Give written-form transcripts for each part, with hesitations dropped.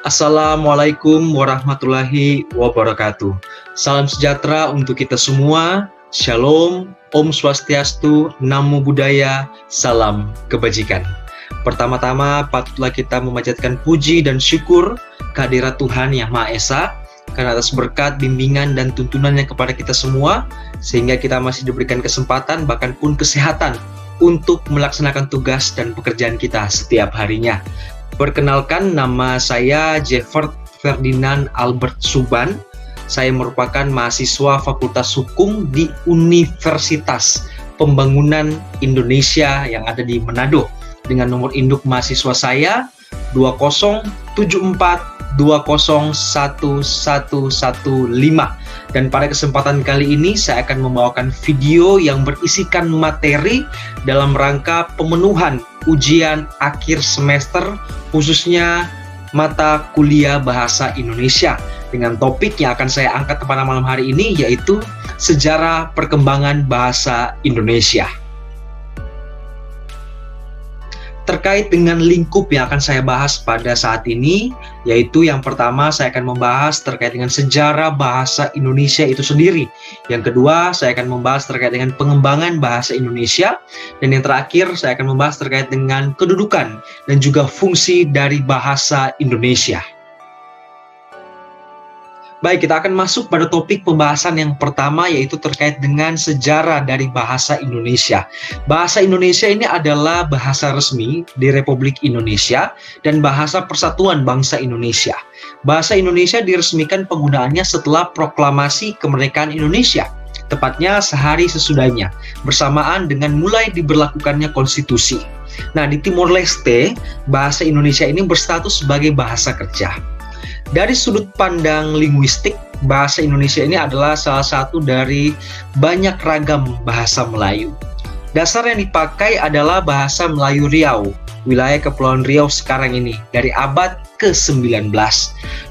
Assalamualaikum warahmatullahi wabarakatuh. Salam sejahtera untuk kita semua. Shalom, Om Swastiastu, Namo Buddhaya, salam kebajikan. Pertama-tama patutlah kita memanjatkan puji dan syukur kehadirat Tuhan Yang Maha Esa karena atas berkat, bimbingan, dan tuntunannya kepada kita semua, sehingga kita masih diberikan kesempatan, bahkan pun kesehatan untuk melaksanakan tugas dan pekerjaan kita setiap harinya. Perkenalkan, nama saya Jeffert Ferdinand Albert Suban. Saya merupakan mahasiswa Fakultas Hukum di Universitas Pembangunan Indonesia yang ada di Manado, dengan nomor induk mahasiswa saya 20742011115. Dan pada kesempatan kali ini saya akan membawakan video yang berisikan materi dalam rangka pemenuhan ujian akhir semester, khususnya mata kuliah Bahasa Indonesia, dengan topik yang akan saya angkat pada malam hari ini, yaitu sejarah perkembangan bahasa Indonesia. Terkait dengan lingkup yang akan saya bahas pada saat ini, yaitu yang pertama saya akan membahas terkait dengan sejarah bahasa Indonesia itu sendiri. Yang kedua, saya akan membahas terkait dengan pengembangan bahasa Indonesia. Dan yang terakhir, saya akan membahas terkait dengan kedudukan dan juga fungsi dari bahasa Indonesia. Baik, kita akan masuk pada topik pembahasan yang pertama, yaitu terkait dengan sejarah dari bahasa Indonesia. Bahasa Indonesia ini adalah bahasa resmi di Republik Indonesia dan bahasa persatuan bangsa Indonesia. Bahasa Indonesia diresmikan penggunaannya setelah proklamasi kemerdekaan Indonesia, tepatnya sehari sesudahnya, bersamaan dengan mulai diberlakukannya konstitusi. Nah, di Timor Leste, bahasa Indonesia ini berstatus sebagai bahasa kerja. Dari sudut pandang linguistik, bahasa Indonesia ini adalah salah satu dari banyak ragam bahasa Melayu. Dasar yang dipakai adalah bahasa Melayu Riau, wilayah Kepulauan Riau sekarang ini, dari abad ke-19.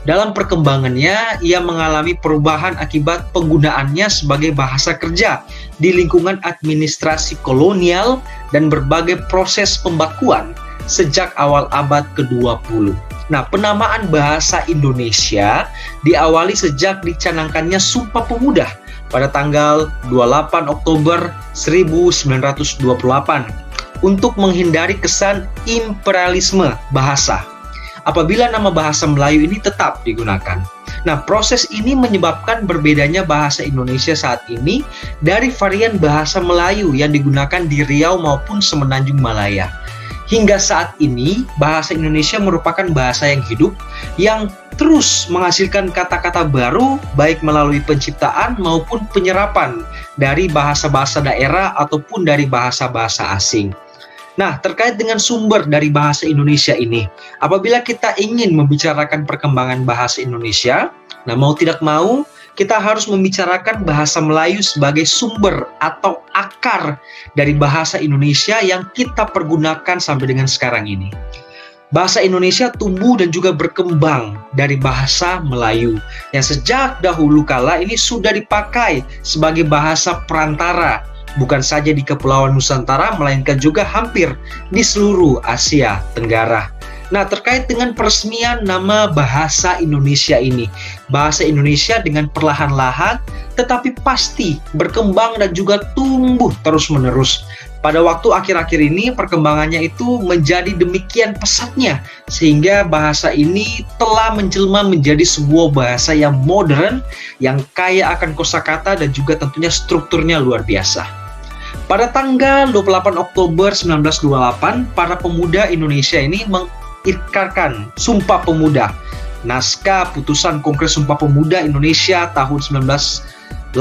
Dalam perkembangannya, ia mengalami perubahan akibat penggunaannya sebagai bahasa kerja di lingkungan administrasi kolonial dan berbagai proses pembakuan sejak awal abad ke-20. Nah, penamaan bahasa Indonesia diawali sejak dicanangkannya Sumpah Pemuda pada tanggal 28 Oktober 1928 untuk menghindari kesan imperialisme bahasa apabila nama bahasa Melayu ini tetap digunakan. Nah, proses ini menyebabkan berbedanya bahasa Indonesia saat ini dari varian bahasa Melayu yang digunakan di Riau maupun Semenanjung Malaya. Hingga saat ini, bahasa Indonesia merupakan bahasa yang hidup, yang terus menghasilkan kata-kata baru, baik melalui penciptaan maupun penyerapan dari bahasa-bahasa daerah ataupun dari bahasa-bahasa asing. Nah, terkait dengan sumber dari bahasa Indonesia ini, apabila kita ingin membicarakan perkembangan bahasa Indonesia, nah mau tidak mau, kita harus membicarakan bahasa Melayu sebagai sumber atau akar dari bahasa Indonesia yang kita pergunakan sampai dengan sekarang ini. Bahasa Indonesia tumbuh dan juga berkembang dari bahasa Melayu yang sejak dahulu kala ini sudah dipakai sebagai bahasa perantara, bukan saja di Kepulauan Nusantara, melainkan juga hampir di seluruh Asia Tenggara. Nah, terkait dengan peresmian nama bahasa Indonesia ini, bahasa Indonesia dengan perlahan-lahan tetapi pasti berkembang dan juga tumbuh terus-menerus. Pada waktu akhir-akhir ini perkembangannya itu menjadi demikian pesatnya, sehingga bahasa ini telah menjelma menjadi sebuah bahasa yang modern, yang kaya akan kosakata dan juga tentunya strukturnya luar biasa. Pada tanggal 28 Oktober 1928, para pemuda Indonesia ini mengikrarkan Sumpah Pemuda. Naskah putusan Kongres Sumpah Pemuda Indonesia tahun 1928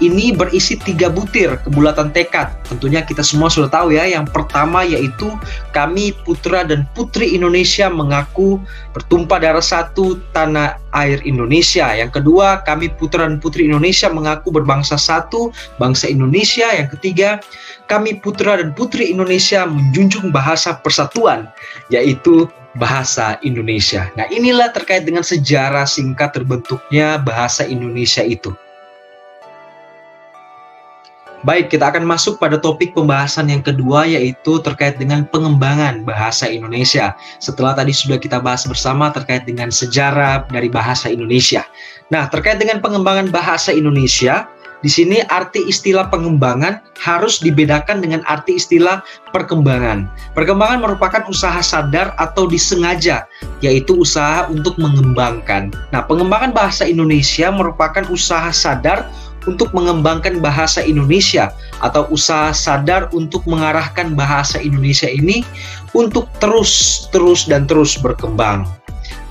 ini berisi 3 butir kebulatan tekad. Tentunya kita semua sudah tahu ya. Yang pertama yaitu kami putra dan putri Indonesia mengaku bertumpah darah satu tanah air Indonesia. Yang kedua, kami putra dan putri Indonesia mengaku berbangsa satu, bangsa Indonesia. Yang ketiga, kami putra dan putri Indonesia menjunjung bahasa persatuan, yaitu bahasa Indonesia. Nah, inilah terkait dengan sejarah singkat terbentuknya bahasa Indonesia itu. Baik, kita akan masuk pada topik pembahasan yang kedua, yaitu terkait dengan pengembangan bahasa Indonesia. Setelah tadi sudah kita bahas bersama terkait dengan sejarah dari bahasa Indonesia. Nah, terkait dengan pengembangan bahasa Indonesia, di sini arti istilah pengembangan harus dibedakan dengan arti istilah perkembangan. Perkembangan merupakan usaha sadar atau disengaja, yaitu usaha untuk mengembangkan. Nah, pengembangan bahasa Indonesia merupakan usaha sadar untuk mengembangkan bahasa Indonesia atau usaha sadar untuk mengarahkan bahasa Indonesia ini untuk terus berkembang.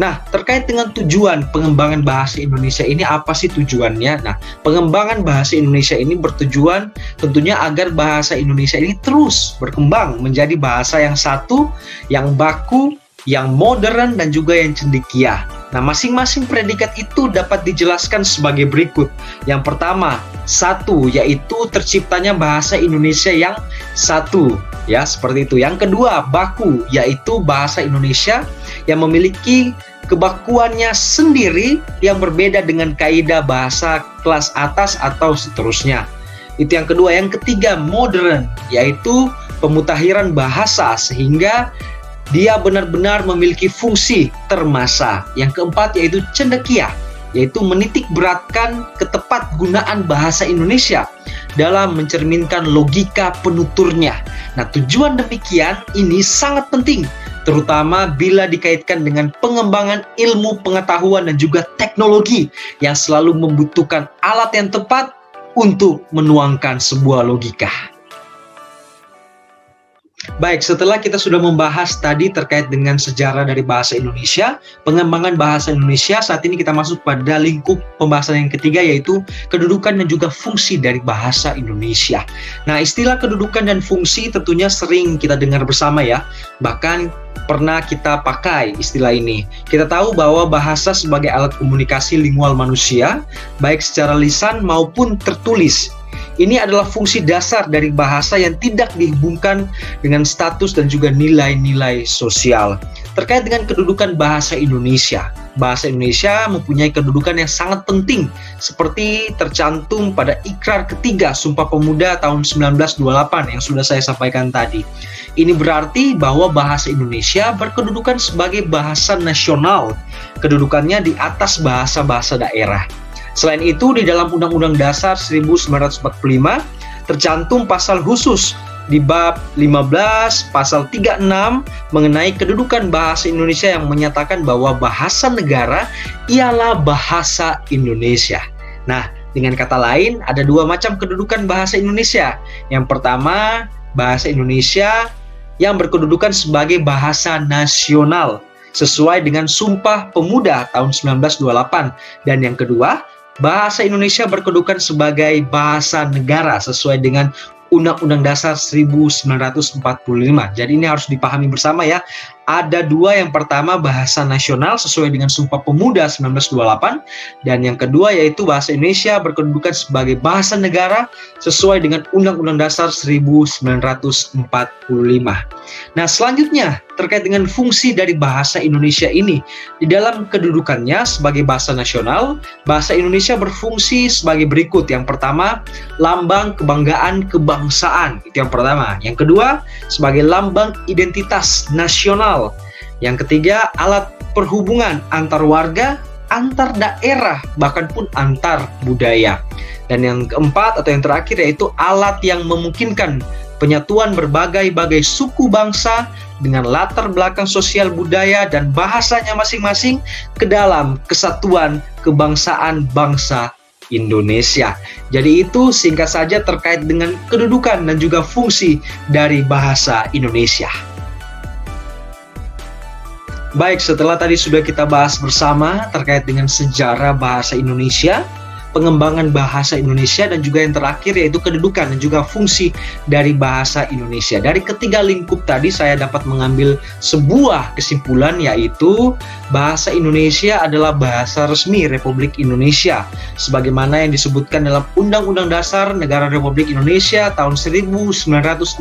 Nah, terkait dengan tujuan pengembangan bahasa Indonesia ini, apa sih tujuannya? Nah, pengembangan bahasa Indonesia ini bertujuan tentunya agar bahasa Indonesia ini terus berkembang menjadi bahasa yang satu, yang baku, yang modern, dan juga yang cendekia. Nah, masing-masing predikat itu dapat dijelaskan sebagai berikut. Yang pertama, satu, yaitu terciptanya bahasa Indonesia yang satu, ya, seperti itu. Yang kedua, baku, yaitu bahasa Indonesia yang memiliki kebakuannya sendiri yang berbeda dengan kaidah bahasa kelas atas atau seterusnya. Itu yang kedua. Yang ketiga, modern, yaitu pemutakhiran bahasa sehingga dia benar-benar memiliki fungsi termasa. Yang keempat yaitu cendekia, yaitu menitik beratkan ketepatgunaan bahasa Indonesia dalam mencerminkan logika penuturnya. Nah, tujuan demikian ini sangat penting, terutama bila dikaitkan dengan pengembangan ilmu pengetahuan dan juga teknologi yang selalu membutuhkan alat yang tepat untuk menuangkan sebuah logika. Baik, setelah kita sudah membahas tadi terkait dengan sejarah dari bahasa Indonesia, pengembangan bahasa Indonesia, saat ini kita masuk pada lingkup pembahasan yang ketiga, yaitu kedudukan dan juga fungsi dari bahasa Indonesia. Nah, istilah kedudukan dan fungsi tentunya sering kita dengar bersama ya, bahkan pernah kita pakai istilah ini. Kita tahu bahwa bahasa sebagai alat komunikasi lingual manusia, baik secara lisan maupun tertulis. Ini adalah fungsi dasar dari bahasa yang tidak dihubungkan dengan status dan juga nilai-nilai sosial. Terkait dengan kedudukan bahasa Indonesia, bahasa Indonesia mempunyai kedudukan yang sangat penting seperti tercantum pada Ikrar Ketiga Sumpah Pemuda tahun 1928 yang sudah saya sampaikan tadi. Ini berarti bahwa bahasa Indonesia berkedudukan sebagai bahasa nasional, kedudukannya di atas bahasa-bahasa daerah. Selain itu, di dalam Undang-Undang Dasar 1945 tercantum pasal khusus di bab 15 pasal 36 mengenai kedudukan bahasa Indonesia yang menyatakan bahwa bahasa negara ialah bahasa Indonesia. Nah, dengan kata lain, ada dua macam kedudukan bahasa Indonesia. Yang pertama, bahasa Indonesia yang berkedudukan sebagai bahasa nasional sesuai dengan Sumpah Pemuda tahun 1928. Dan yang kedua, bahasa Indonesia berkedudukan sebagai bahasa negara sesuai dengan Undang-Undang Dasar 1945. Jadi ini harus dipahami bersama ya. Ada dua, yang pertama bahasa nasional sesuai dengan Sumpah Pemuda 1928, dan yang kedua yaitu bahasa Indonesia berkedudukan sebagai bahasa negara sesuai dengan Undang-Undang Dasar 1945. Nah, selanjutnya terkait dengan fungsi dari bahasa Indonesia ini. Di dalam kedudukannya sebagai bahasa nasional, bahasa Indonesia berfungsi sebagai berikut. Yang pertama, lambang kebanggaan kebangsaan. Itu yang pertama. Yang kedua, sebagai lambang identitas nasional. Yang ketiga, alat perhubungan antar warga, antar daerah, bahkan pun antar budaya. Dan yang keempat atau yang terakhir yaitu alat yang memungkinkan penyatuan berbagai-bagai suku bangsa dengan latar belakang sosial budaya dan bahasanya masing-masing ke dalam kesatuan kebangsaan bangsa Indonesia. Jadi itu singkat saja terkait dengan kedudukan dan juga fungsi dari bahasa Indonesia. Baik, setelah tadi sudah kita bahas bersama terkait dengan sejarah bahasa Indonesia, pengembangan bahasa Indonesia, dan juga yang terakhir yaitu kedudukan dan juga fungsi dari bahasa Indonesia. Dari ketiga lingkup tadi saya dapat mengambil sebuah kesimpulan, yaitu bahasa Indonesia adalah bahasa resmi Republik Indonesia sebagaimana yang disebutkan dalam Undang-Undang Dasar Negara Republik Indonesia tahun 1945.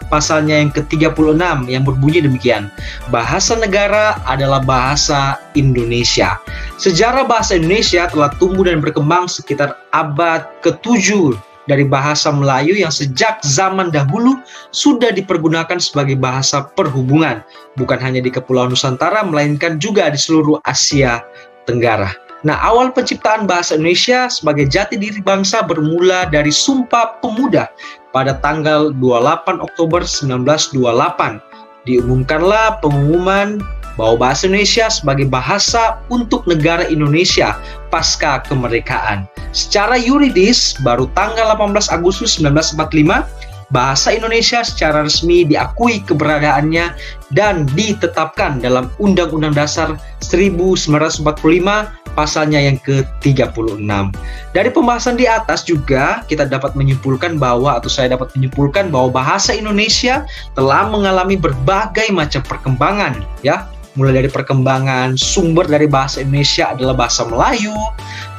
Pasalnya yang ke-36 yang berbunyi demikian. Bahasa negara adalah bahasa Indonesia. Sejarah bahasa Indonesia telah tumbuh dan berkembang sekitar abad ke-7 dari bahasa Melayu yang sejak zaman dahulu sudah dipergunakan sebagai bahasa perhubungan, bukan hanya di Kepulauan Nusantara, melainkan juga di seluruh Asia Tenggara. Nah, awal penciptaan bahasa Indonesia sebagai jati diri bangsa bermula dari Sumpah Pemuda pada tanggal 28 Oktober 1928. Diumumkanlah pengumuman bahwa bahasa Indonesia sebagai bahasa untuk negara Indonesia pasca kemerdekaan. Secara yuridis, baru tanggal 18 Agustus 1945, bahasa Indonesia secara resmi diakui keberadaannya dan ditetapkan dalam Undang-Undang Dasar 1945 pasalnya yang ke-36. Dari pembahasan di atas juga kita dapat menyimpulkan bahwa, atau saya dapat menyimpulkan bahwa bahasa Indonesia telah mengalami berbagai macam perkembangan, ya. Mulai dari perkembangan sumber dari bahasa Indonesia adalah bahasa Melayu.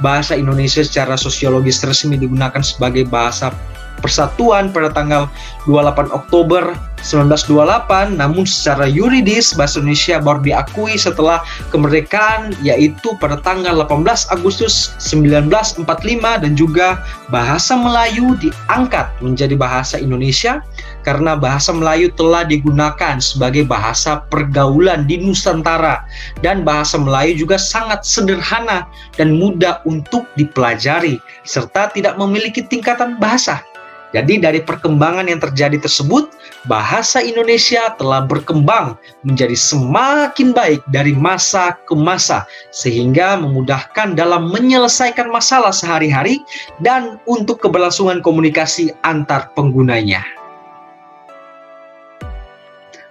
Bahasa Indonesia secara sosiologis resmi digunakan sebagai bahasa persatuan pada tanggal 28 Oktober 1928, namun secara yuridis bahasa Indonesia baru diakui setelah kemerdekaan, yaitu pada tanggal 18 Agustus 1945, dan juga bahasa Melayu diangkat menjadi bahasa Indonesia karena bahasa Melayu telah digunakan sebagai bahasa pergaulan di Nusantara, dan bahasa Melayu juga sangat sederhana dan mudah untuk dipelajari serta tidak memiliki tingkatan bahasa. Jadi dari perkembangan yang terjadi tersebut, bahasa Indonesia telah berkembang menjadi semakin baik dari masa ke masa, sehingga memudahkan dalam menyelesaikan masalah sehari-hari dan untuk keberlangsungan komunikasi antar penggunanya.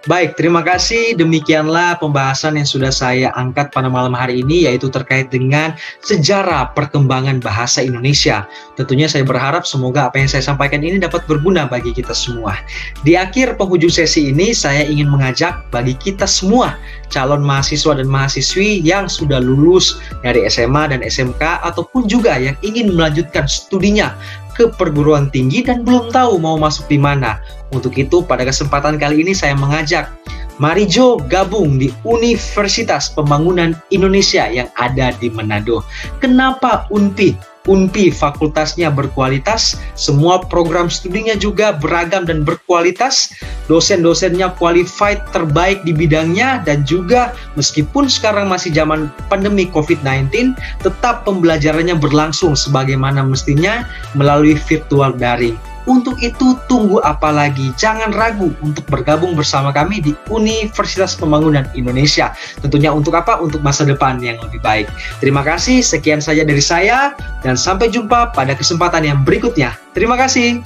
Baik, terima kasih. Demikianlah pembahasan yang sudah saya angkat pada malam hari ini, yaitu terkait dengan sejarah perkembangan bahasa Indonesia. Tentunya saya berharap semoga apa yang saya sampaikan ini dapat berguna bagi kita semua. Di akhir penghujung sesi ini, saya ingin mengajak bagi kita semua, calon mahasiswa dan mahasiswi yang sudah lulus dari SMA dan SMK, ataupun juga yang ingin melanjutkan studinya ke perguruan tinggi dan belum tahu mau masuk di mana. Untuk itu, pada kesempatan kali ini saya mengajak, mari Jo gabung di Universitas Pembangunan Indonesia yang ada di Manado. Kenapa UNPI? UNPI fakultasnya berkualitas, semua program studinya juga beragam dan berkualitas, dosen-dosennya qualified terbaik di bidangnya, dan juga meskipun sekarang masih zaman pandemi COVID-19, tetap pembelajarannya berlangsung sebagaimana mestinya melalui virtual daring. Untuk itu, tunggu apa lagi? Jangan ragu untuk bergabung bersama kami di Universitas Pembangunan Indonesia. Tentunya untuk apa? Untuk masa depan yang lebih baik. Terima kasih, sekian saja dari saya, dan sampai jumpa pada kesempatan yang berikutnya. Terima kasih.